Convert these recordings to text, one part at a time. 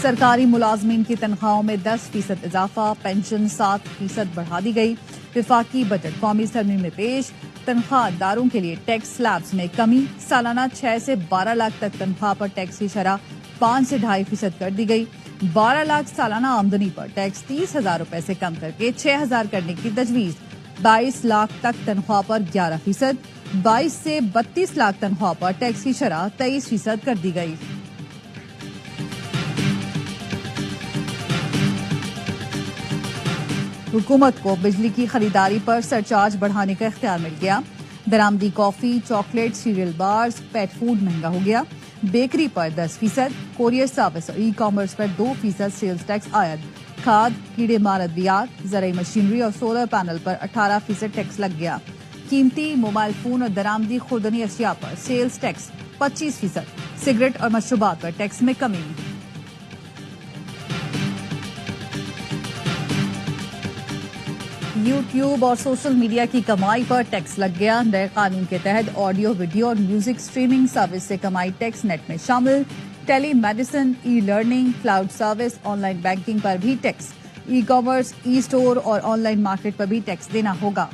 سرکاری ملازمین کی تنخواہوں میں 10% اضافہ، پینشن 7% بڑھا دی گئی۔ وفاقی بجٹ قومی اسمبلی میں پیش، تنخواہ داروں کے لیے ٹیکس سلیبز میں کمی، سالانہ 6 سے 12 لاکھ تک تنخواہ پر ٹیکس کی شرح 5 سے 2.5% کر دی گئی۔ 12 لاکھ سالانہ آمدنی پر ٹیکس 30,000 روپے سے کم کر کے 6,000 کرنے کی تجویز۔ 22 لاکھ تک تنخواہ پر 11%، 22 سے 32 لاکھ تنخواہ پر ٹیکس کی شرح 23% کر دی گئی۔ حکومت کو بجلی کی خریداری پر سرچارج بڑھانے کا اختیار مل گیا۔ درآمدی کافی، چاکلیٹ، سیریل بارز، پیٹ فوڈ مہنگا ہو گیا۔ بیکری پر 10%، کوریئر سروس اور ای کامرس پر 2% سیلز ٹیکس عائد۔ کھاد، کیڑے مار ادویات، زرعی مشینری اور سولر پینل پر 18% ٹیکس لگ گیا۔ قیمتی موبائل فون اور درآمدی خوردنی اشیاء پر سیلز ٹیکس 25%، سگریٹ اور مشروبات پر ٹیکس میں کمی۔ یوٹیوب اور سوشل میڈیا کی کمائی پر ٹیکس لگ گیا۔ نئے قانون کے تحت آڈیو، ویڈیو اور میوزک اسٹریمنگ سروس سے کمائی ٹیکس نیٹ میں شامل۔ Telemedicine, e learning, cloud service, online banking پر بھی tax. E commerce, e store اور آن لائن مارکیٹ پر بھی ٹیکس دینا ہوگا۔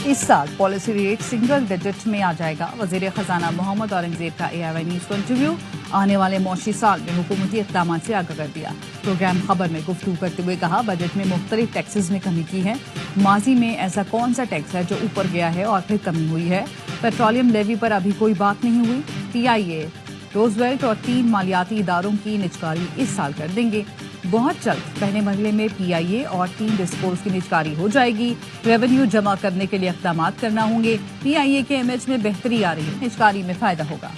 اس سال پالیسی ریٹ سنگل ڈیجٹ میں آ جائے گا۔ وزیر خزانہ محمد اورنگزیب کا AIY نیوز کو انٹرویو۔ آنے والے معاشی سال میں حکومتی اقدامات سے آگاہ کر دیا۔ پروگرام خبر میں گفتگو کرتے ہوئے کہا، بجٹ میں مختلف ٹیکسز میں کمی کی ہے۔ ماضی میں ایسا کون سا ٹیکس ہے جو اوپر گیا ہے اور پھر کمی ہوئی ہے؟ پیٹرولیم لیوی پر ابھی کوئی بات نہیں ہوئی۔ PIA، روزویلٹ اور 3 مالیاتی اداروں کی نجکاری اس سال کر دیں گے۔ بہت جلد پہلے مرحلے میں PIA اور 3 ڈسپوز کی نجکاری ہو جائے گی۔ ریونیو جمع کرنے کے لیے اقدامات کرنا ہوں گے۔ PIA کے امیج میں بہتری آ رہی ہے، نجکاری میں فائدہ ہوگا۔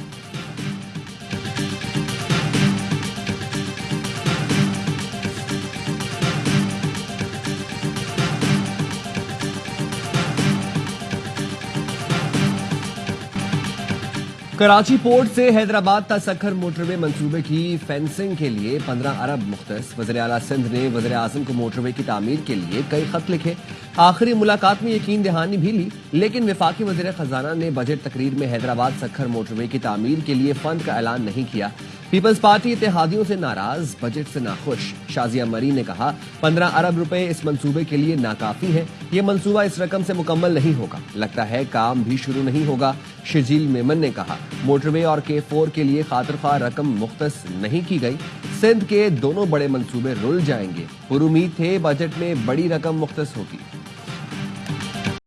کراچی پورٹ سے حیدرآباد تا سکھر موٹر وے منصوبے کی فینسنگ کے لیے 15 ارب مختص۔ وزیر اعلیٰ سندھ نے وزیر اعظم کو موٹر وے کی تعمیر کے لیے کئی خط لکھے۔ آخری ملاقات میں یقین دہانی بھی لی، لیکن وفاقی وزیر خزانہ نے بجٹ تقریر میں حیدرآباد سکھر موٹر وے کی تعمیر کے لیے فنڈ کا اعلان نہیں کیا۔ پیپلز پارٹی اتحادیوں سے ناراض، بجٹ سے ناخوش۔ شازیہ مری نے کہا، 15 ارب روپے اس منصوبے کے لیے ناکافی ہیں۔ یہ منصوبہ اس رقم سے مکمل نہیں ہوگا، لگتا ہے کام بھی شروع نہیں ہوگا۔ شجیل میمن نے کہا، موٹر وے اور K4 کے لیے خاطر خواہ رقم مختص نہیں کی گئی۔ سندھ کے دونوں بڑے منصوبے رل جائیں گے۔ پر امید تھے بجٹ میں بڑی رقم مختص ہوگی۔